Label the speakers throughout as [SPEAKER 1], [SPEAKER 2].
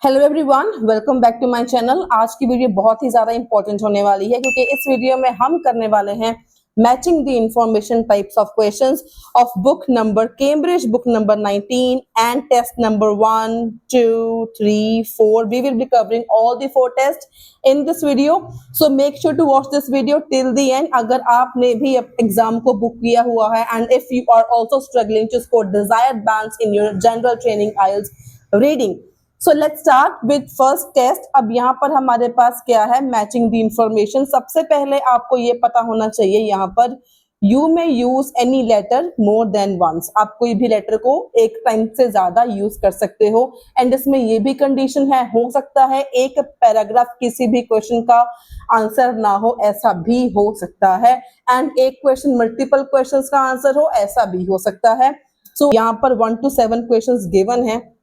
[SPEAKER 1] Hello everyone, welcome back to my channel. आज की video बहुत ही ज्यादा इंपॉर्टेंट होने वाली है क्योंकि इस वीडियो में हम करने वाले हैं matching the information types of questions of book number Cambridge book number 19 and test number 1 2 3 4। We will be covering all the 4 test in this video, so make sure to watch this video till the end. अगर आपने भी exam को book किया हुआ है and if you are also struggling to score desired bands in your general training IELTS reading, so let's start with first test. अब यहाँ पर हमारे पास क्या है, मैचिंग द इंफॉर्मेशन। सबसे पहले आपको ये पता होना चाहिए, यहाँ पर you may use any letter more than once. आप कोई भी लेटर को एक टाइम से ज्यादा यूज कर सकते हो एंड इसमें ये भी कंडीशन है, हो सकता है एक पैराग्राफ किसी भी क्वेश्चन का आंसर ना हो, ऐसा भी हो सकता है। एंड एक क्वेश्चन मल्टीपल क्वेश्चंस का आंसर हो, ऐसा भी हो सकता है। सो यहाँ पर 1 to 7 क्वेश्चंस गिवन है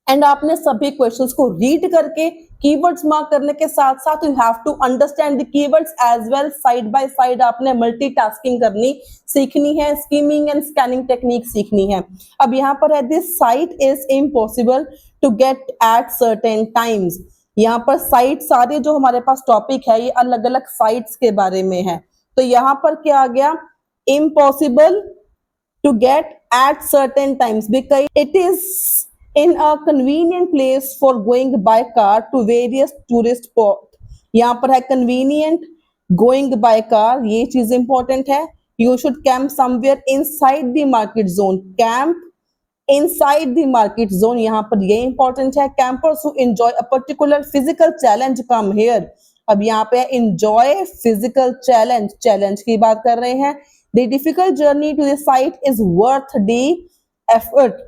[SPEAKER 1] एंड आपने सभी क्वेश्चंस को रीड करके कीवर्ड्स मार्क करने के साथ साथ you have to understand the keywords as well. Side by side आपने मल्टीटास्किंग करनी सीखनी है, स्कीमिंग एंड स्कैनिंग टेक्निक सीखनी है। अब यहाँ पर है, this site is impossible to get at certain times. यहाँ पर साइट सारे जो हमारे पास टॉपिक है ये अलग अलग साइट्स के बारे में है। तो यहाँ पर क्या आ गया, impossible to get at certain times because it is in a convenient place for going by car to various tourist spot। यहाँ पर है convenient going by car, ये चीज इंपॉर्टेंट है। You should camp somewhere inside the market zone, camp inside the market zone, यहाँ पर ये important है। Campers who enjoy a particular physical challenge come here। अब यहाँ पे enjoy physical challenge, challenge की बात कर रहे हैं। The difficult journey to the site is worth the effort।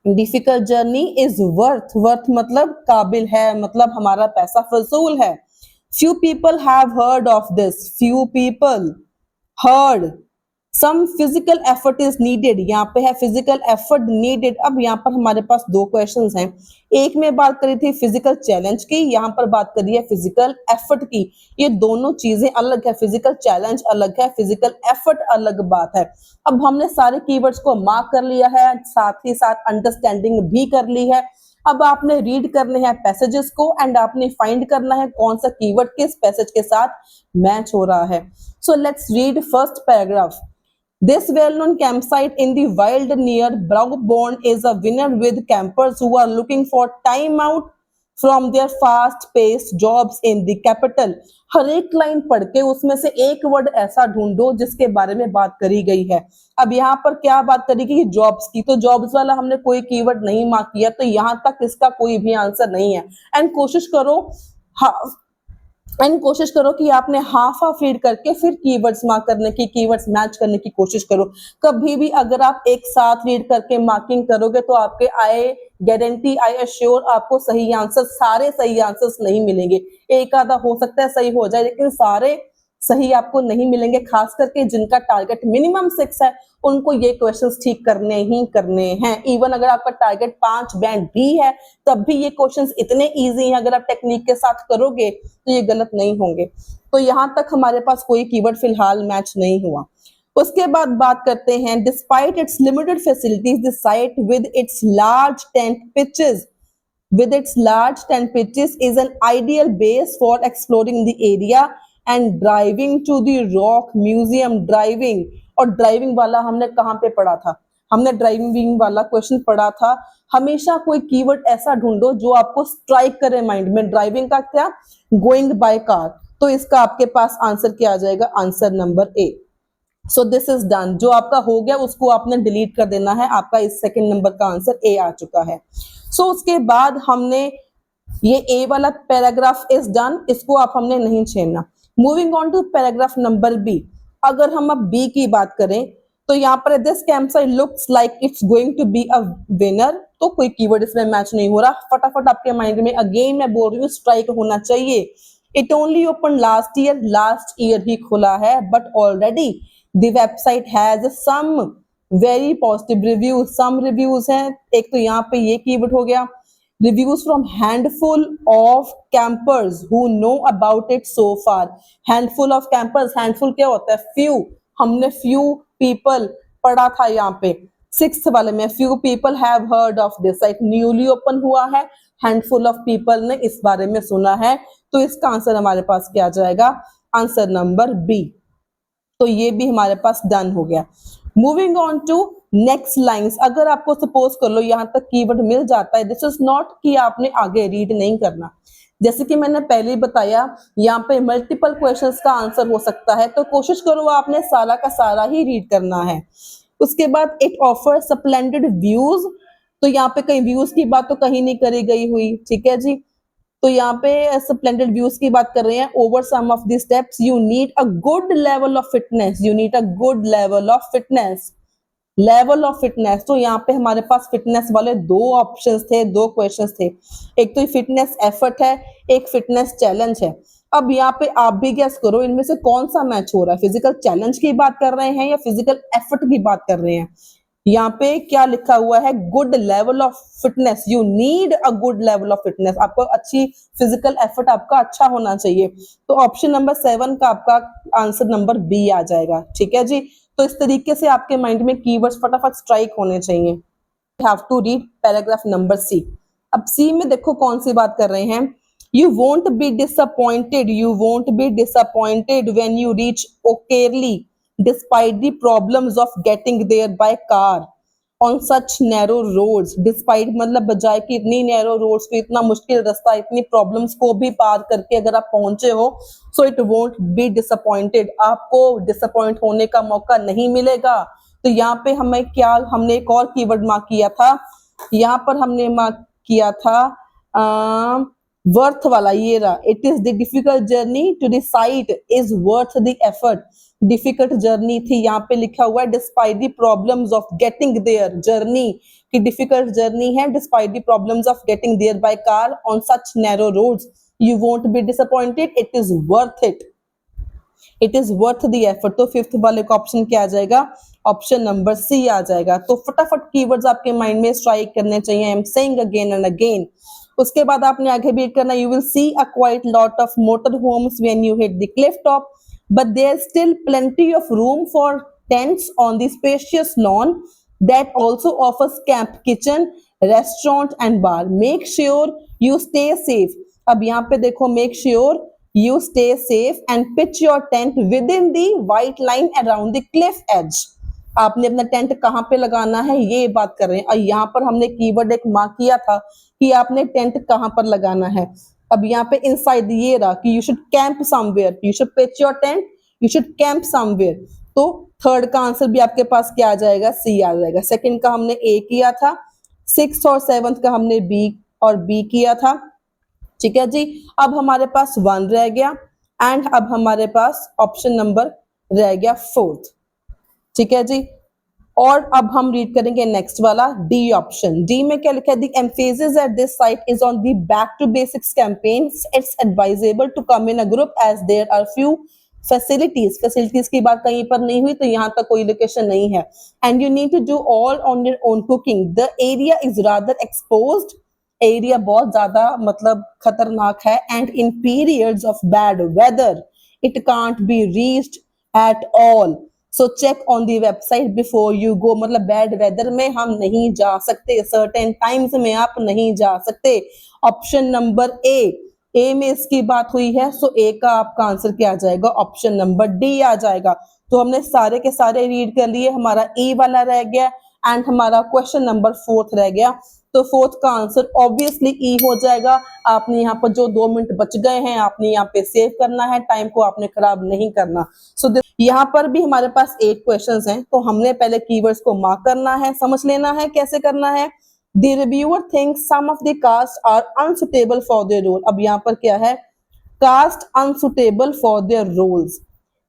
[SPEAKER 1] Difficult journey is worth मतलब काबिल है, मतलब हमारा पैसा फजूल है। Few people have heard of this, few people heard। Some physical effort is needed, यहाँ पे है physical effort needed। अब यहाँ पर हमारे पास दो क्वेश्चंस हैं, एक में बात करी थी फिजिकल चैलेंज की, यहाँ पर बात करी है फिजिकल एफर्ट की। ये दोनों चीजें अलग है, फिजिकल चैलेंज अलग है, फिजिकल एफर्ट अलग बात है। अब हमने सारे कीवर्ड्स को मार्क कर लिया है, साथ ही साथ अंडरस्टैंडिंग भी कर ली है। अब आपने रीड करने हैं पैसेजेस को एंड आपने फाइंड करना है कौन सा कीवर्ड किस पैसेज के साथ मैच हो रहा है। So let's read first paragraph. This well-known campsite in the wild near Blackburn is a winner with campers who are looking for time out from their fast-paced jobs in the capital। हर एक line पढ़ के उसमें से एक word ऐसा ढूंढो जिसके बारे में बात करी गई है। अब यहाँ पर क्या बात करी गई, जॉब्स की, तो जॉब्स वाला हमने कोई कीवर्ड नहीं मार्क किया, तो यहाँ तक इसका कोई भी आंसर नहीं है। एंड कोशिश करो कि आपने हाफ रीड करके फिर कीवर्ड्स मार्क करने की, कीवर्ड्स मैच करने की कोशिश करो। कभी भी अगर आप एक साथ रीड करके मार्किंग करोगे तो आपके आई एश्योर आपको सही आंसर, सारे सही आंसर्स नहीं मिलेंगे। एक आधा हो सकता है सही हो जाए लेकिन सारे सही आपको नहीं मिलेंगे। खास करके जिनका टारगेट मिनिमम 6 है उनको ये क्वेश्चंस ठीक करने ही करने हैं। इवन अगर आपका टारगेट 5 बैंड भी है तब भी ये क्वेश्चंस इतने इजी हैं, अगर आप टेक्निक के साथ करोगे तो ये गलत नहीं होंगे। तो यहां तक हमारे पास कोई कीवर्ड फिलहाल मैच नहीं हुआ। उसके बाद बात करते हैं, despite its limited facilities the site with its large tent pitches is an ideal base for exploring the area and driving to the rock museum. Driving और ड्राइविंग वाला हमने कहाँ पे पढ़ा था, हमने ड्राइविंग वाला क्वेश्चन पढ़ा था। हमेशा कोई कीवर्ड ऐसा ढूंढो जो आपको स्ट्राइक करे माइंड में। ड्राइविंग का क्या, गोइंग बाय कार, तो इसका आपके पास आंसर क्या आ जाएगा, answer number A. So this is done. जो आपका हो गया उसको आपने डिलीट कर देना है, आपका इस सेकंड नंबर का आंसर ए आ चुका है। सो उसके बाद हमने ये ए वाला पैराग्राफ इज डन, इसको आप हमने नहीं छेड़ना। Moving on to paragraph number B. अगर हम अब बी की बात करें तो यहाँ पर this campsite looks like it's going to be a winner, तो कोई कीवर्ड इसमें मैच नहीं हो रहा। फटाफट आपके माइंड में अगेन मैं बोल रही हूँ स्ट्राइक होना चाहिए। It only open last year ही खुला है but already the website has some very positive reviews. Some reviews हैं, एक तो यहाँ पे ये कीवर्ड हो गया, reviews from handful of campers who know about it so far। handful of campers, handful क्या होता है, few, हमने few people पढ़ा था यहाँ पे 6th वाले में। few people have heard of this site, newly open हुआ है, हैंडफुल ऑफ पीपल ने इस बारे में सुना है। तो इसका आंसर हमारे पास क्या आ जाएगा, आंसर नंबर बी। तो ये भी हमारे पास डन हो गया। Moving on to next lines. अगर आपको सपोज कर लो यहाँ तक कीवर्ड मिल जाता है, दिस इज नॉट कि आपने आगे रीड नहीं करना। जैसे कि मैंने पहले ही बताया, यहाँ पे मल्टीपल क्वेश्चंस का आंसर हो सकता है, तो कोशिश करो आपने सारा का सारा ही रीड करना है। उसके बाद इट ऑफर स्प्लेंडेड व्यूज। तो यहाँ पे कहीं व्यूज की बात तो कहीं नहीं करी गई हुई, ठीक है जी। तो यहाँ पे स्प्लेंडेड व्यूज की बात कर रहे हैं। Over some of the steps you need a good level of fitness, you need a good level of fitness, level of fitness. तो यहाँ पे हमारे पास फिटनेस वाले दो ऑप्शंस थे, दो क्वेश्चंस थे। एक तो फिटनेस एफर्ट है, एक फिटनेस चैलेंज है। अब यहाँ पे आप भी गेस करो इनमें से कौन सा मैच हो रहा है, फिजिकल चैलेंज की बात कर रहे हैं या फिजिकल एफर्ट की बात कर रहे हैं। यहाँ पे क्या लिखा हुआ है, good level of fitness, you need a good level of fitness, आपको अच्छी फिजिकल एफर्ट आपका अच्छा होना चाहिए। तो ऑप्शन नंबर 7 का आपका आंसर नंबर बी आ जाएगा, ठीक है जी। तो इस तरीके से आपके माइंड में कीवर्ड्स फटाफट स्ट्राइक होने चाहिए। Have to read paragraph number C. अब सी में देखो कौन सी बात कर रहे हैं, you won't be disappointed, you won't be disappointed when you reach Okerly despite the problems of getting there by car on such narrow roads। despite मतलब बजाय कि इतनी नैरो रोड्स को, इतना मुश्किल रास्ता, इतनी प्रॉब्लम्स को भी पार करके अगर आप पहुंचे हो, so it won't be disappointed, आपको डिसअपॉइंट होने का मौका नहीं मिलेगा। तो यहाँ पे हमने एक और कीवर्ड मार्क किया था, यहाँ पर हमने मार्क किया था वर्थ वाला, ये रहा, it is the difficult journey to the site is worth the effort. Difficult journey थी, यहाँ पे लिखा हुआ है despite the problems of getting there, journey की डिफिकल्ट जर्नी है, despite the problems of getting there by car on such narrow roads you won't be disappointed, it is worth it, it is worth the effort. तो fifth वाले का option क्या आ जाएगा, option number सी आ जाएगा। तो फटाफट कीवर्ड्स आपके माइंड में स्ट्राइक करने चाहिए, I am saying again and again. उसके बाद आपने आगे भी करना, you will see a quite lot of motor homes when you hit the cliff top, but there's still plenty of room for tents on the spacious lawn that also offers camp, kitchen, restaurant and bar. Make sure you stay safe. अब यहाँ पे देखो, make sure you stay safe and pitch your tent within the white line around the cliff edge. आपने अपना tent कहाँ पे लगाना है ये बात कर रहे हैं। और यहाँ पर हमने कीवर्ड एक मार्क किया था कि आपने टेंट कहाँ पर लगाना है। अब यहाँ पे इनसाइड ये रहा कि you should camp somewhere, you should pitch your tent, you should camp somewhere. तो थर्ड का आंसर भी आपके पास क्या आ जाएगा, सी आ जाएगा। सेकंड का हमने ए किया था, सिक्स्थ और सेवंथ का हमने बी और बी किया था, ठीक है जी। अब हमारे पास 1 रह गया एंड अब हमारे पास ऑप्शन नंबर रह गया 4th, ठीक है जी। और अब हम रीड करेंगे नेक्स्ट वाला डी ऑप्शन। डी में क्या लिखा है, the emphasis at this site is on the back to basics campaigns, it's advisable to come in a group as there are few facilities की बात कहीं पर नहीं हुई, तो यहाँ तक कोई लोकेशन नहीं है। And you need to do all on your own cooking, the area is rather exposed, area बहुत ज्यादा मतलब खतरनाक है, and in periods of bad weather it can't be reached at all, so check on the website before you go. मतलब bad weather में हम नहीं जा सकते, सर्टेन टाइम्स में आप नहीं जा सकते। ऑप्शन नंबर ए में इसकी बात हुई है, सो ए का आपका आंसर क्या आ जाएगा, ऑप्शन नंबर डी आ जाएगा। तो हमने सारे के सारे रीड कर लिए, हमारा ए वाला रह गया एंड हमारा क्वेश्चन नंबर 4th रह गया। तो 4th का आंसर ऑब्वियसली ई हो जाएगा। आपने यहाँ पर जो 2 मिनट बच गए हैं आपने यहाँ पे सेव करना है, टाइम को आपने खराब नहीं करना। सो यहाँ पर भी हमारे पास 8 क्वेश्चंस हैं, तो हमने पहले कीवर्ड्स को मार्क करना है, समझ लेना है कैसे करना है। The reviewer thinks some of the cast are unsuitable for their role। अब यहाँ पर क्या है, cast unsuitable for their roles।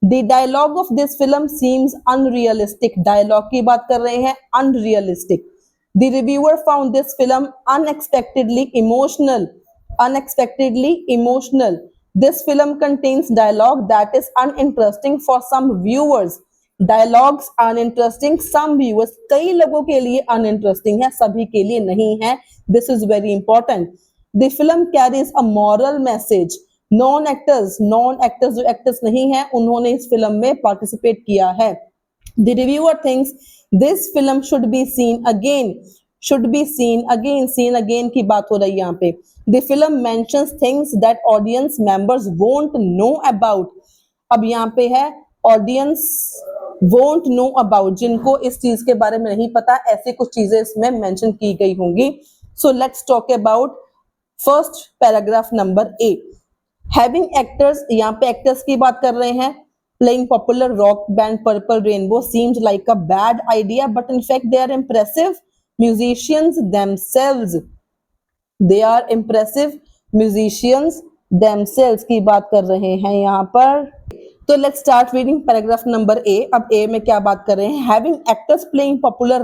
[SPEAKER 1] The dialogue of this film seems unrealistic। dialogue की बात कर रहे हैं, unrealistic। The reviewer found this film unexpectedly emotional। unexpectedly emotional। This film contains dialogue that is uninteresting for some viewers। Dialogues uninteresting some viewers, कई लोगों के लिए uninteresting है, सभी के लिए नहीं है। This is very important. The film carries a moral message. Non actors जो एक्टर्स नहीं है उन्होंने इस फिल्म में पार्टिसिपेट किया है। The reviewer thinks this film should be seen again should be seen again की बात हो रही है यहाँ पे. The film mentions things that audience members won't know about. अब यहाँ पे है audience won't know about, जिनको इस चीज के बारे में नहीं पता, ऐसे कुछ चीजें इसमें मेंशन की गई होंगी. So let's talk about first paragraph number A. Having actors, यहाँ पे actors की बात कर रहे हैं. Playing popular rock band Purple Rainbow seems like a bad idea, but in fact they are impressive musicians themselves. They are impressive musicians themselves की बात कर रहे हैं यहाँ पर. तो let's start reading paragraph number A. अब A में क्या बात कर रहे हैं? Having actors playing popular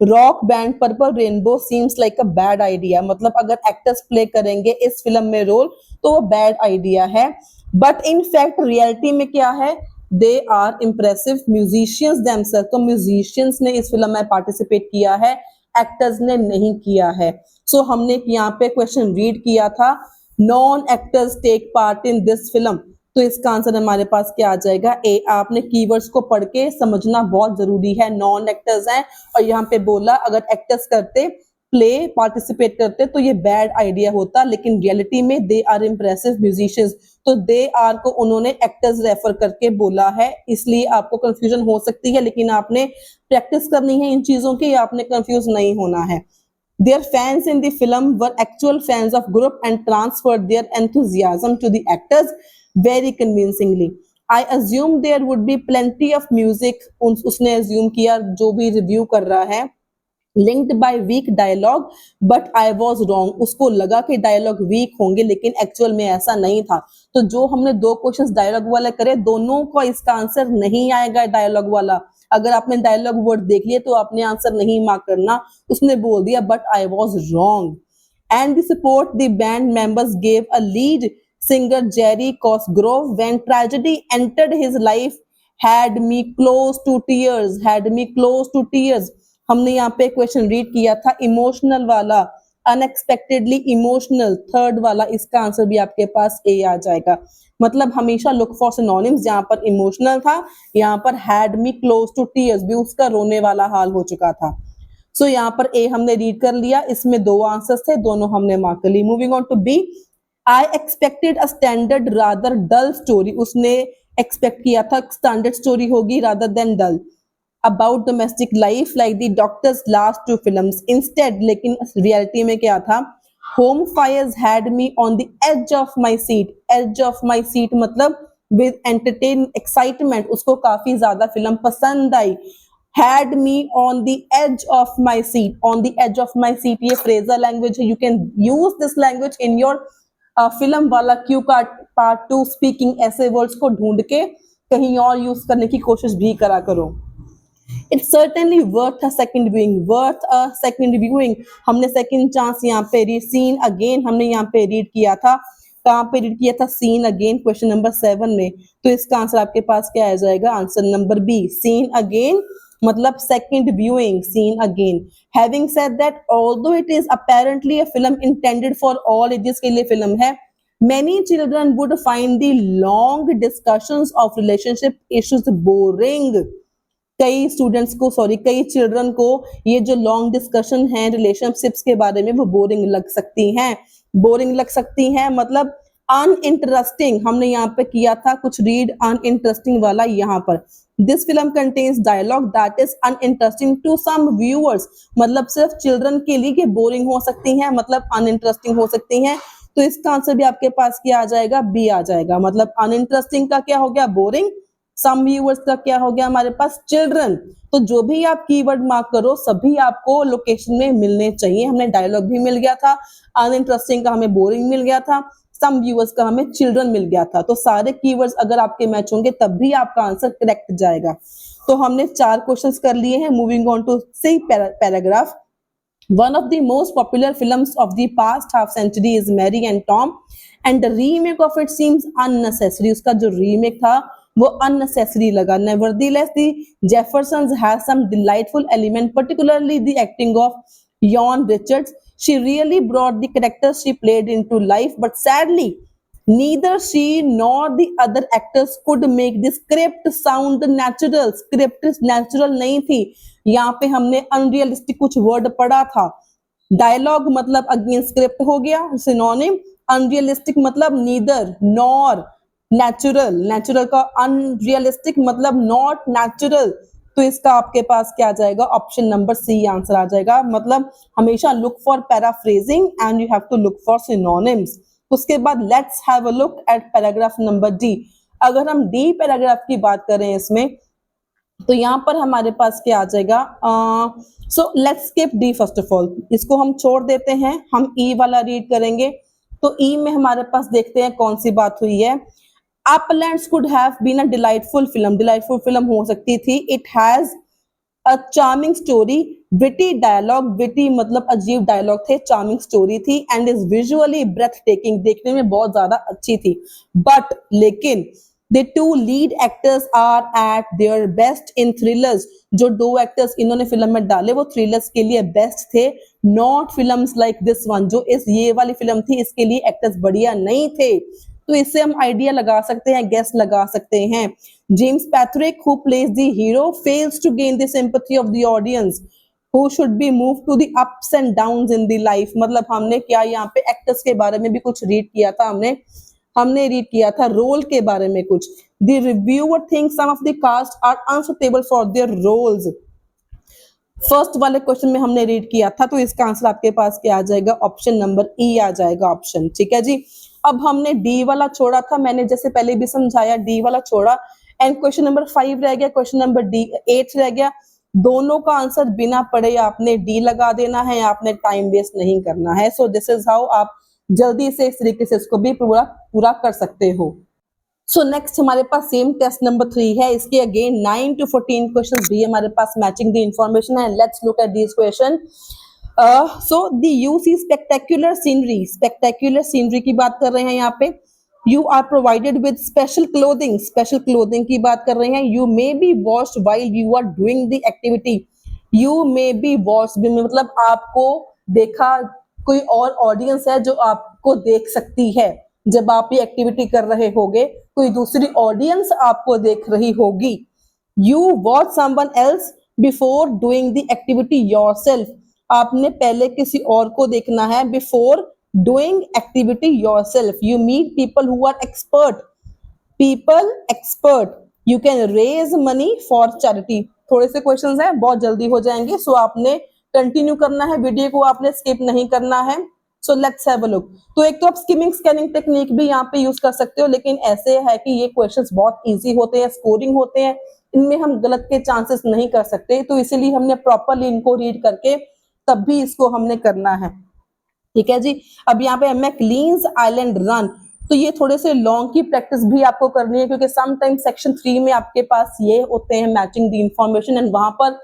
[SPEAKER 1] rock band Purple Rainbow seems like a bad idea. मतलब अगर actors play करेंगे इस फिल्म में रोल तो वो bad idea है. But in fact reality में क्या है? They are impressive musicians themselves. तो musicians ने इस फिल्म में participate किया है, actors ने नहीं किया है. So हमने यहाँ पे क्वेश्चन रीड किया था, non actors take part in this film. तो इसका आंसर हमारे पास क्या आ जाएगा? ए. आपने कीवर्ड्स को पढ़ के समझना बहुत जरूरी है. नॉन एक्टर्स हैं और यहाँ पे बोला अगर एक्टर्स करते, प्ले पार्टिसिपेट करते तो ये बैड आइडिया होता, लेकिन रियलिटी में दे आर इम्प्रेसिव म्यूजिशियंस. तो दे आर को उन्होंने एक्टर्स रेफर करके बोला है, इसलिए आपको कंफ्यूजन हो सकती है, लेकिन आपने प्रैक्टिस करनी है इन चीजों की, आपने कंफ्यूज नहीं होना है. Their fans in the film were actual fans of group and transferred their enthusiasm to the actors very convincingly. I assume there would be plenty of music. उसने assume किया जो भी रिव्यू कर रहा है, linked by weak dialogue, but I was wrong. उसको लगा कि डायलॉग वीक होंगे, लेकिन एक्चुअल में ऐसा नहीं था. तो जो हमने दो क्वेश्चंस डायलॉग वाले करे, दोनों का इसका आंसर नहीं आएगा डायलॉग वाला. अगर आपने डायलॉग वर्ड देख लिए तो आपने आंसर नहीं मार्क करना. उसने बोल दिया but I was wrong. And the support the band members gave a lead singer Jerry Cosgrove when tragedy entered his life had me close to tears. हमने यहाँ पे क्वेश्चन रीड किया था इमोशनल वाला, अनएक्सपेक्टेडली इमोशनल, थर्ड वाला. इसका answer भी आपके पास ए आ जाएगा. मतलब हमेशा लुक फॉर सिनोनिम्स. यहाँ पर इमोशनल था, यहाँ पर had me close to tears भी उसका रोने वाला हाल हो चुका था. सो यहाँ पर ए हमने रीड कर लिया. इसमें दो आंसर्स थे, दोनों हमने मार्क कर ली. Moving on to B. I expected a standard rather dull story. उसने एक्सपेक्ट किया था स्टैंडर्ड स्टोरी होगी rather than dull, about domestic life like the doctors last two films. Instead, लेकिन रियलिटी में क्या था? Home fires had me on the edge of my seat. Edge of my seat मतलब with entertain excitement, उसको काफी ज्यादा film पसंद आई. Had me on the edge of my seat. On the edge of my seat ये phrasal language है. You can use this language in your film वाला cue card part 2 speaking. ऐसे words को ढूंढ के कहीं और यूज करने की कोशिश भी करा करो. It's certainly worth a second viewing. हमने second chance यहाँ पे seen again हमने यहाँ पे रीड किया था. कहाँ पे रीड किया था? seen again क्वेश्चन नंबर 7 में. तो इसका आंसर आपके पास क्या आ जाएगा? Answer number B, seen again मतलब second viewing, seen again. Having said that, although it is apparently a film intended for all ages के लिए फिल्म है, many children would find the long discussions of relationship issues boring. कई children को ये जो long discussion है relationships के बारे में वो बोरिंग लग सकती हैं. मतलब अनइंटरेस्टिंग. हमने यहाँ पे किया था कुछ रीड अनइंटरेस्टिंग वाला. यहाँ पर this film contains dialogue that is uninteresting to some viewers. मतलब सिर्फ चिल्ड्रन के लिए बोरिंग हो सकती हैं, मतलब अनइंटरेस्टिंग हो सकती हैं. तो इसका आंसर भी आपके पास क्या आ जाएगा? बी आ जाएगा. मतलब अनइंटरेस्टिंग का क्या हो गया? बोरिंग. सम व्यूअर्स का क्या हो गया हमारे पास? चिल्ड्रन. तो जो भी आप कीवर्ड मार्क करो सभी आपको लोकेशन में मिलने चाहिए. हमें डायलॉग भी मिल गया था, अनइंटरेस्टिंग का हमें बोरिंग मिल गया था, सम व्यूअर्स का हमें चिल्ड्रन मिल गया था. तो सारे कीवर्ड्स अगर आपके मैच होंगे तब भी आपका आंसर करेक्ट जाएगा. तो हमने 4 क्वेश्चंस कर लिए हैं. Moving on to C paragraph. One of the most popular films of the past half century is Mary and Tom, and the remake of it seems unnecessary. उसका जो रीमेक था वो unnecessary लगा. Nevertheless, the Jeffersons has some delightful element, particularly the acting of Jan Richards. She really brought the characters she played into life, but sadly, neither she nor the other actors could make the script sound natural, script natural नहीं थी, यहाँ पे हमने unrealistic कुछ word पढ़ा था। Dialogue मतलब again script हो गया सिनोनिम, अनरियलिस्टिक मतलब नीदर नॉर, नेचुरल, नेचुरल का अनरियलिस्टिक मतलब नॉट नेचुरल, तो इसका आपके पास क्या आ जाएगा, ऑप्शन नंबर सी आंसर आ जाएगा। मतलब हमेशा look for paraphrasing and you have to look for synonyms. उसके बाद let's have a look at paragraph number D. अगर हम डी पैराग्राफ की बात करें इसमें, तो यहाँ पर हमारे पास क्या आ जाएगा, so let's skip D first of all, इसको हम छोड़ देते हैं, हम ई वाला रीड करेंगे। तो ई में हमारे पास देखते हैं कौन सी बात हुई है। Uplands could have been a delightful film, delightful film हो सकती थी। It has a charming story, witty dialogue, witty मतलब अजीब डायलॉग थे, चार्मिंग स्टोरी थी, and is visually breathtaking, देखने में बहुत ज्यादा अच्छी थी। बट लेकिन the two lead actors are at their best in thrillers, जो दो एक्टर्स इन्होंने फिल्म में डाले वो थ्रिलर्स के लिए बेस्ट थे, not films like this one, जो इस ये वाली फिल्म थी इसके लिए एक्टर्स बढ़िया नहीं थे। तो इससे हम आइडिया लगा सकते हैं, गेस लगा सकते हैं। James Patrick who plays the hero fails to gain the sympathy of the audience who should be moved to the ups and downs in the life, मतलब हमने क्या यहाँ पे एक्टर्स के बारे में भी कुछ रीड किया था, हमने रीड किया था रोल के बारे में कुछ। The reviewer thinks some of the cast are unsuitable for their roles, first वाले क्वेश्चन में हमने रीड किया था, तो इसका आंसर आपके पास क्या आ जाएगा, ऑप्शन नंबर ई आ जाएगा ऑप्शन। ठीक है जी, अब हमने डी वाला छोड़ा था, मैंने जैसे पहले भी समझाया डी वाला छोड़ा, एंड क्वेश्चन नंबर 5 रह गया, क्वेश्चन नंबर डी 8 रह गया। दोनों का आंसर बिना पढ़े आपने डी लगा देना है, आपने टाइम वेस्ट नहीं करना है। सो दिस इज हाउ आप जल्दी से इस तरीके से इसको भी पूरा कर सकते हो। सो नेक्स्ट हमारे पास सेम टेस्ट नंबर 3 है, इसके अगेन 9 to 14 क्वेश्चंस भी हमारे पास मैचिंग द इंफॉर्मेशन है। Let's look at this question. So the you see spectacular scenery, spectacular scenery की बात कर रहे हैं यहाँ पे। You are provided with special clothing, special clothing की बात कर रहे हैं। You may be watched while you are doing the activity, you may be watched मतलब आपको देखा, कोई और ऑडियंस है जो आपको देख सकती है जब आप ये एक्टिविटी कर रहे होगे, कोई दूसरी ऑडियंस आपको देख रही होगी। You watch someone else before doing the activity yourself, आपने पहले किसी और को देखना है before doing activity yourself. You meet people who are expert, people expert. You can raise money for charity. थोड़े से क्वेश्चंस हैं, बहुत जल्दी हो जाएंगे, सो आपने कंटिन्यू करना है, वीडियो को आपने स्किप नहीं करना है। So let's have a look. तो एक तो आप स्किमिंग स्कैनिंग टेक्निक भी यहाँ पे यूज कर सकते हो, लेकिन ऐसे है कि ये क्वेश्चंस बहुत इजी होते हैं, स्कोरिंग होते हैं, इनमें हम गलत के चांसेस नहीं कर सकते, तो इसीलिए हमने प्रॉपरली इनको रीड करके तब भी इसको हमने करना है। ठीक है जी, अब यहाँ पे मैकलीन्स आइलैंड रन, तो ये थोड़े से लॉन्ग की प्रैक्टिस भी आपको करनी है, क्योंकि समटाइम सेक्शन 3 में आपके पास ये होते हैं मैचिंग द इंफॉर्मेशन, एंड वहां पर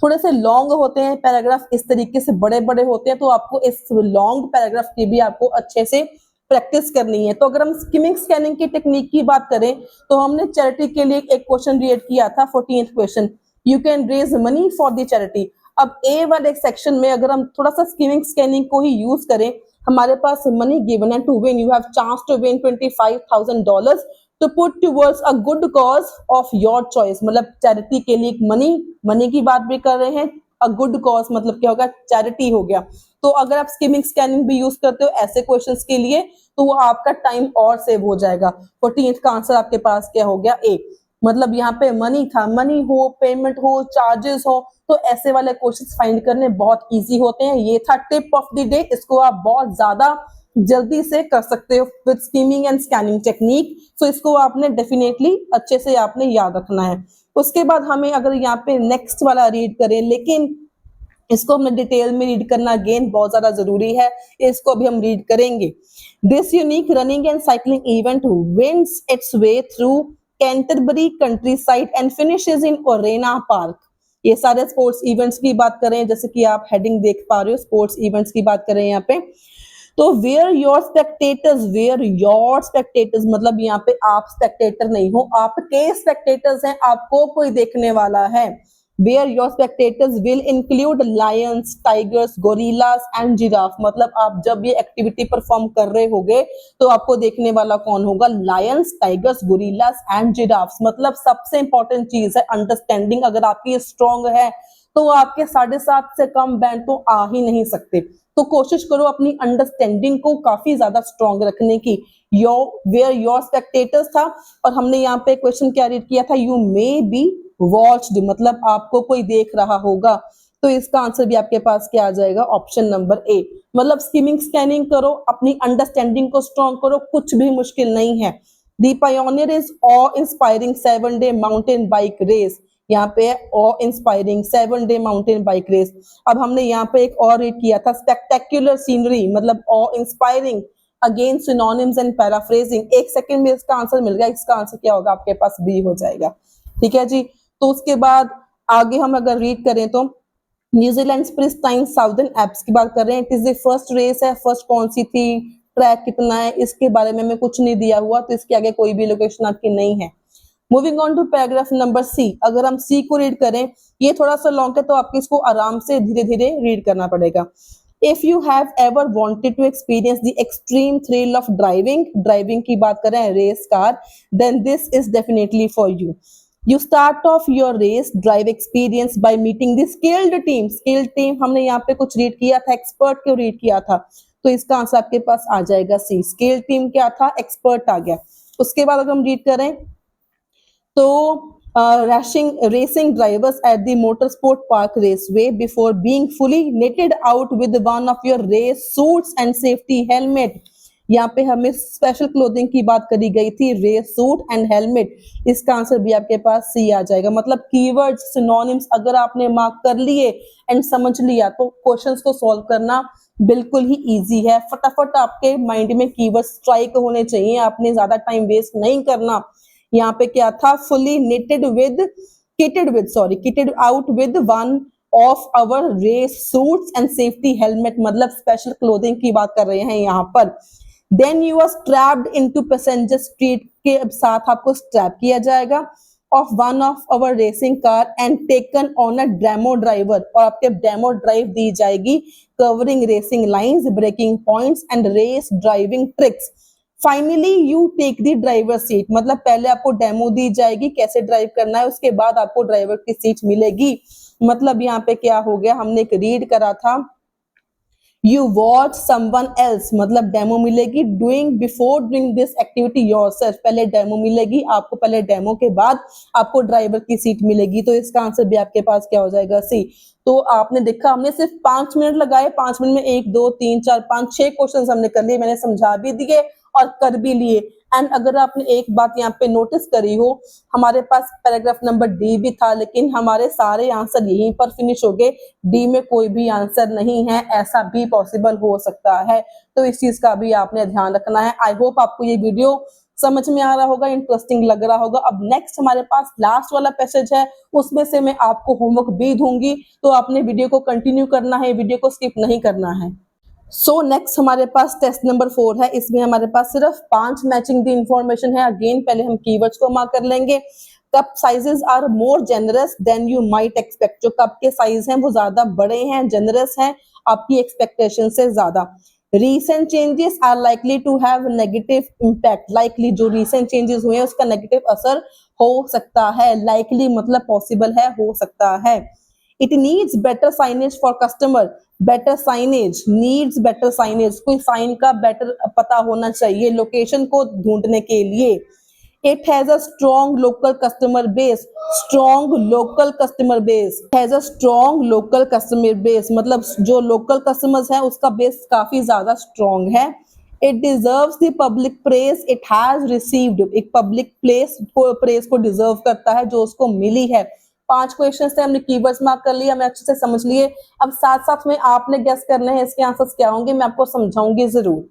[SPEAKER 1] थोड़े से लॉन्ग होते हैं पैराग्राफ, इस तरीके से बड़े बड़े होते हैं, तो आपको इस लॉन्ग पैराग्राफ की भी आपको अच्छे से प्रैक्टिस करनी है। तो अगर हम स्किमिंग स्कैनिंग की टेक्निक की बात करें, तो हमने चैरिटी के लिए एक क्वेश्चन रीड किया था, 14th question, you can raise money for the charity. अब ए वाले सेक्शन में अगर हम थोड़ा सा स्किमिंग स्कैनिंग को ही यूज करें, हमारे पास मनी गिवन है, to win you have chance to win $25,000 to put towards a good cause of your choice, मतलब चैरिटी के लिए मनी की बात भी कर रहे हैं, अ गुड कॉज मतलब क्या होगा, चैरिटी हो गया। तो अगर आप स्किमिंग स्कैनिंग भी यूज करते हो ऐसे क्वेश्चंस के लिए, तो वो आपका टाइम और सेव हो जाएगा। 14th का आंसर आपके पास क्या हो गया, ए, मतलब यहाँ पे मनी था, मनी हो, पेमेंट हो, चार्जेस हो, तो ऐसे वाले क्वेश्चंस फाइंड करने बहुत इजी होते हैं। ये था टिप ऑफ द डे, इसको आप बहुत ज्यादा जल्दी से कर सकते हो with skimming and scanning technique, so इसको आपने डेफिनेटली अच्छे से आपने याद रखना है। उसके बाद हमें अगर यहाँ पे नेक्स्ट वाला रीड करें, लेकिन इसको हमने डिटेल में रीड करना अगेन बहुत ज्यादा जरूरी है, इसको भी हम रीड करेंगे। This unique running and cycling event winds its way through Canterbury countryside and finishes in Orana Park. ये सारे स्पोर्ट्स इवेंट्स की बात करें, जैसे कि आप हेडिंग देख पा रहे हो, स्पोर्ट्स इवेंट्स की बात करें यहाँ पे, तो वेयर योर स्पेक्टेटर्स मतलब यहाँ पे आप स्पेक्टेटर नहीं हो, आपके स्पेक्टेटर्स हैं, आपको कोई देखने वाला है। where your spectators will include lions, tigers, gorillas and giraffe। मतलब आप जब ये एक्टिविटी परफॉर्म कर रहे होगे तो आपको देखने वाला कौन होगा? Lions, tigers, gorillas and giraffes. मतलब सबसे इंपॉर्टेंट चीज है अंडरस्टैंडिंग। अगर आपकी स्ट्रॉन्ग है तो आपके 7.5 से कम बैंड तो आ ही नहीं सकते। तो कोशिश करो अपनी अंडरस्टैंडिंग को काफी ज्यादा स्ट्रॉन्ग रखने की। वेयर योर स्पेक्टेटर्स था और हमने यहाँ पे क्वेश्चन क्या रीड किया था? यू मे बी वॉच्ड, मतलब आपको कोई देख रहा होगा। तो इसका आंसर भी आपके पास क्या आ जाएगा? Option number A. मतलब स्किमिंग स्कैनिंग करो, अपनी अंडरस्टैंडिंग को स्ट्रॉन्ग करो, कुछ भी मुश्किल नहीं है। The Pioneer is awe inspiring 7-day mountain bike race. यहाँ पे awe inspiring 7-day mountain bike race. अब हमने यहाँ पे एक और रीड किया था स्पेक्टेक्युलर सीनरी, मतलब ऑ inspiring, again synonyms and paraphrasing. 1 second में इसका आंसर मिल गया। इसका आंसर क्या होगा? आपके पास बी हो जाएगा। ठीक है जी। तो उसके बाद आगे हम अगर रीड करें तो न्यूजीलैंड प्रिस्टाइन साउदर्न एप्स की बात कर रहे हैं। It is the first race है। फर्स्ट कौन सी थी? ट्रैक कितना है? इसके बारे में हमें कुछ नहीं दिया हुआ, तो इसके आगे कोई भी लोकेशन आपकी नहीं है। Moving on to paragraph number C. अगर हम सी को रीड करें, ये थोड़ा सा लॉन्ग है तो आपको इसको आराम से धीरे धीरे रीड करना पड़ेगा। If you have ever wanted to experience the extreme thrill of driving की बात कर रहे हैं, race car, then this is definitely for you. You start off your race drive experience by meeting the skilled team। skilled team हमने यहाँ पे कुछ read किया था, एक्सपर्ट क्यों रीड किया था? तो इसका आंसर आपके पास आ जाएगा सी। स्किल्ड टीम क्या था? एक्सपर्ट आ गया। उसके बाद अगर हम रीड करें तो racing drivers at the motorsport park raceway before being fully knitted out with one of your race suits and safety helmet। यहाँ पे हमें स्पेशल क्लोथिंग की बात करी गई थी, रेस सूट एंड हेलमेट। इसका आंसर भी आपके पास सी आ जाएगा। मतलब कीवर्ड्स, सिनोनिम्स अगर आपने मार्क कर लिए एंड समझ लिया तो क्वेश्चंस को सॉल्व करना बिल्कुल ही इजी है। फटाफट आपके माइंड में कीवर्ड्स स्ट्राइक होने चाहिए, आपने ज्यादा टाइम वेस्ट नहीं करना। यहाँ पे क्या था? Fully kitted out with one of our race suits and safety helmet. मतलब स्पेशल क्लोथिंग की बात कर रहे हैं यहाँ पर। Then you are strapped into passenger seat के साथ आपको स्ट्रैप किया जाएगा of one of our racing car and taken on a demo driver. और आपके डेमो ड्राइव दी जाएगी covering racing lines, braking points and race driving tricks. Finally you take the driver seat. मतलब पहले आपको डेमो दी जाएगी कैसे ड्राइव करना है, उसके बाद आपको ड्राइवर की सीट मिलेगी। मतलब यहाँ पे क्या हो गया? हमने एक रीड करा था You watch someone else, मतलब डेमो मिलेगी before doing this activity yourself. पहले डेमो मिलेगी आपको, पहले डेमो के बाद आपको ड्राइवर की सीट मिलेगी। तो इसका आंसर भी आपके पास क्या हो जाएगा? सी। तो आपने देखा हमने सिर्फ 5 मिनट लगाए, 5 मिनट में 1 2 3 4 5 6 क्वेश्चन हमने कर लिए, मैंने समझा भी दिए और कर भी लिए। एंड अगर आपने एक बात यहाँ पे नोटिस करी हो, हमारे पास पैराग्राफ नंबर डी भी था लेकिन हमारे सारे आंसर यहीं पर फिनिश हो गए। डी में कोई भी आंसर नहीं है, ऐसा भी पॉसिबल हो सकता है। तो इस चीज का भी आपने ध्यान रखना है। आई होप आपको ये वीडियो समझ में आ रहा होगा, इंटरेस्टिंग लग रहा होगा। अब नेक्स्ट हमारे पास लास्ट वाला पैसेज है, उसमें से मैं आपको होमवर्क भी दूंगी, तो आपने वीडियो को कंटिन्यू करना है, वीडियो को स्किप नहीं करना है। सो नेक्स्ट हमारे पास टेस्ट नंबर 4 है। इसमें हमारे पास सिर्फ 5 मैचिंग दी इंफॉर्मेशन है। अगेन पहले हम कीवर्ड्स को मार्क कर लेंगे। Cup sizes are more generous than you might expect. जो कप के साइज हैं वो ज्यादा बड़े हैं, जेनरस हैं आपकी एक्सपेक्टेशन से ज्यादा। recent changes are likely to have negative impact। likely जो recent changes हुए हैं उसका नेगेटिव असर हो सकता है। likely मतलब पॉसिबल है, हो सकता है। it needs better signage for customer। better signage needs better signage, कोई साइन का बेटर पता होना चाहिए लोकेशन को ढूंढने के लिए। it has a strong local customer base। strong local customer base has a strong local customer base, मतलब जो local customers हैं उसका बेस काफी ज्यादा strong है। it deserves the public praise it has received। एक public praise को deserve करता है जो उसको मिली है। 5 क्वेश्चन थे, हमने कीवर्ड्स मार्क कर लिया, हमें अच्छे से समझ लिए। अब साथ साथ में आपने गेस करने हैं इसके आंसर्स क्या होंगे, मैं आपको समझाऊंगी जरूर।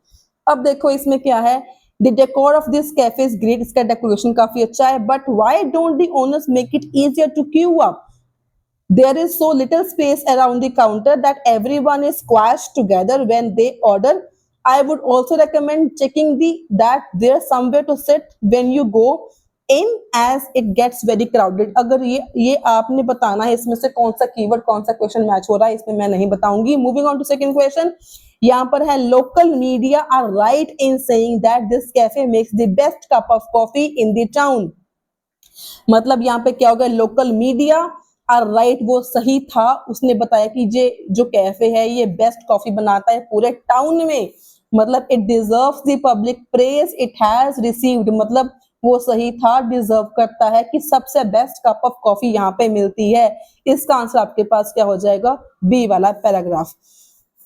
[SPEAKER 1] अब देखो इसमें क्या है, the decor of this cafe is great. इसका डेकोरेशन काफी अच्छा है, but why don't the owners make it easier to queue up. There is so little space around the counter that everyone is squashed together when they order। I would also recommend checking that there's somewhere to sit when you go in as it gets very crowded. अगर ये आपने बताना है इसमें से कौन सा keyword कौन सा क्वेश्चन मैच हो रहा है, इसमें मैं नहीं बताऊंगी। Moving on to second question, यहाँ पर है local media are right in saying that this cafe makes the best cup of coffee in the town. मतलब यहाँ पे क्या होगा, लोकल मीडिया आर राइट, वो सही था, उसने बताया कि ये जो कैफे है ये बेस्ट कॉफी बनाता है पूरे टाउन में। मतलब it deserves the public praise it has received, मतलब वो सही था, डिजर्व करता है कि सबसे बेस्ट कप ऑफ कॉफी यहाँ पे मिलती है। इसका आंसर आपके पास क्या हो जाएगा, बी वाला पैराग्राफ।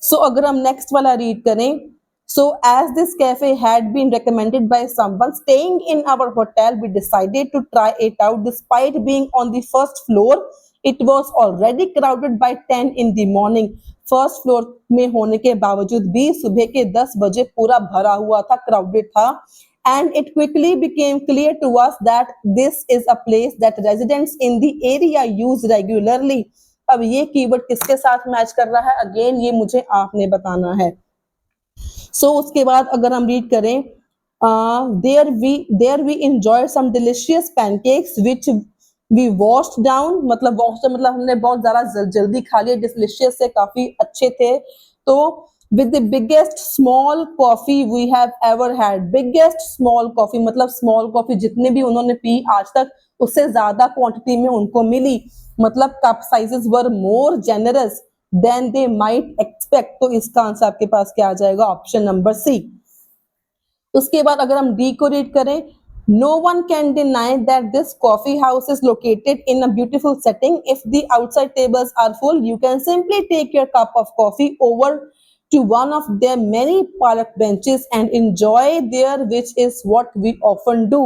[SPEAKER 1] सो अगर हम नेक्स्ट वाला रीड करें, so as this cafe had been recommended by someone staying in our hotel, we decided to try it out. Despite being on the first floor, it was already crowded by 10 in the morning. First floor में होने के बावजूद भी सुबह के 10 बजे पूरा भरा हुआ था, क्राउडेड था। And it quickly became clear to us that this is a place that residents in the area use regularly. अब ये कीवर्ड किसके साथ मैच कर रहा है, अगेन ये मुझे आपने बताना है। उसके बाद अगर हम रीड करें, there we enjoy some delicious pancakes which we washed down, मतलब वॉश्ड मतलब हमने बहुत ज्यादा जल्दी खा लिए, डिलीशियस से काफी अच्छे थे। तो with the biggest small coffee we have ever had, biggest small coffee मतलब स्मॉल कॉफी जितने भी उन्होंने पी आज तक उससे ज्यादा क्वांटिटी में उनको मिली, मतलब cup sizes were more generous than they might expect. तो इसका आंसर आपके पास क्या आ जाएगा, ऑप्शन नंबर सी। उसके बाद अगर हम डी को रीड करें, no one can deny that this coffee house is located in a beautiful setting. If the outside tables are full, you can simply take your cup of coffee over to one of their many park benches and enjoy there, which is what we often do.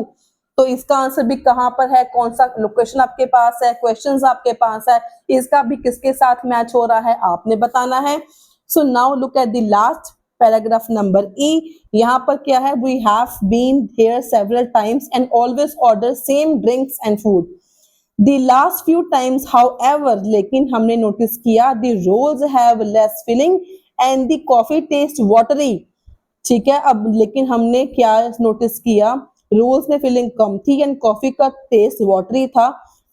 [SPEAKER 1] तो इसका answer भी कहां पर है, कौन सा location आपके पास है, क्वेश्चंस आपके पास है, इसका भी किसके साथ मैच हो रहा है आपने बताना है। So now look at the last paragraph number E. यहाँ पर क्या है, we have been here several times and always order same drinks and food. The last few times however, लेकिन हमने नोटिस किया the rolls have less filling and the coffee taste watery. ठीक है, अब लेकिन हमने क्या नोटिस किया, रोल्स में फिलिंग कम थी एंड कॉफी का टेस्ट वाटरी था।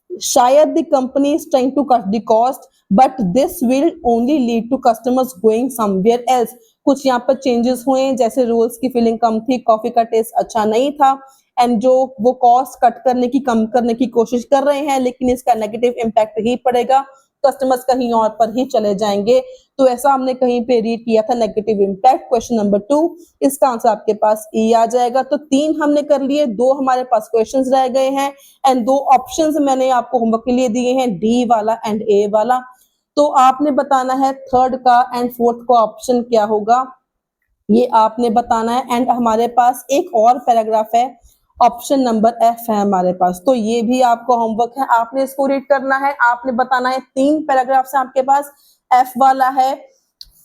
[SPEAKER 1] शायद the company is trying to cut the cost but this will only lead to customers going somewhere else. कुछ यहाँ पर चेंजेस हुए, जैसे रोल्स की फिलिंग कम थी, कॉफी का टेस्ट अच्छा नहीं था एंड जो वो कॉस्ट कट करने की कम करने की कोशिश कर रहे हैं, लेकिन इसका नेगेटिव इम्पैक्ट ही पड़ेगा, कस्टमर्स कहीं और पर ही चले जाएंगे। तो ऐसा हमने कहीं पे रीड किया था, नेगेटिव इम्पैक्ट, क्वेश्चन नंबर 2। इसका आंसर आपके पास ई आ जाएगा। तो 3 हमने कर लिए, 2 हमारे पास क्वेश्चंस रह गए हैं एंड 2 ऑप्शंस मैंने आपको होमवर्क के लिए दिए हैं, डी वाला एंड ए वाला। तो आपने बताना है थर्ड का एंड फोर्थ का ऑप्शन क्या होगा, ये आपने बताना है। एंड हमारे पास एक और पैराग्राफ है, ऑप्शन नंबर एफ है हमारे पास, तो ये भी आपको होमवर्क है, आपने इसको रीड करना है, आपने बताना है। 3 पैराग्राफ्स हैं आपके पास, एफ वाला है,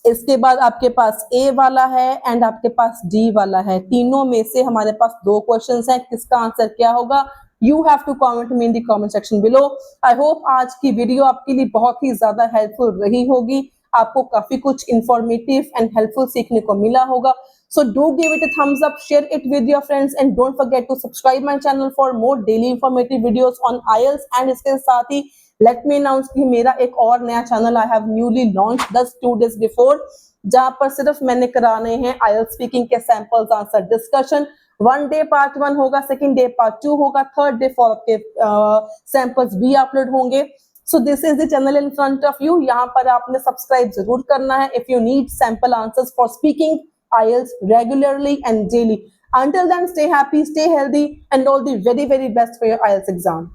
[SPEAKER 1] इसके बाद आपके पास ए वाला है एंड आपके पास डी वाला है। तीनों में से हमारे पास 2 क्वेश्चंस हैं, किसका आंसर क्या होगा, you have to comment me in the comment section below. I hope आज की वीडियो आपके लिए बहुत ही ज्यादा हेल्पफुल रही होगी, आपको काफी कुछ इंफॉर्मेटिव एंड हेल्पफुल सीखने को मिला होगा। So do give it a thumbs up, share it with your friends and don't forget to subscribe my channel for more daily informative videos on IELTS। and इसके साथ ही let me announce कि मेरा एक और नया channel I have newly launched just 2 days before, जहां पर सिर्फ मैंने कराने हैं IELTS स्पीकिंग के samples answer discussion. 1 day part 1 होगा, सेकेंड डे पार्ट 2 होगा, थर्ड डे फॉर के सैंपल्स भी अपलोड होंगे। So this is the channel in front of you, यहाँ पर आपने सब्सक्राइब जरूर करना है if you need sample answers for speaking IELTS regularly and daily. Until then, stay happy, stay healthy, and all the very, very best for your IELTS exam.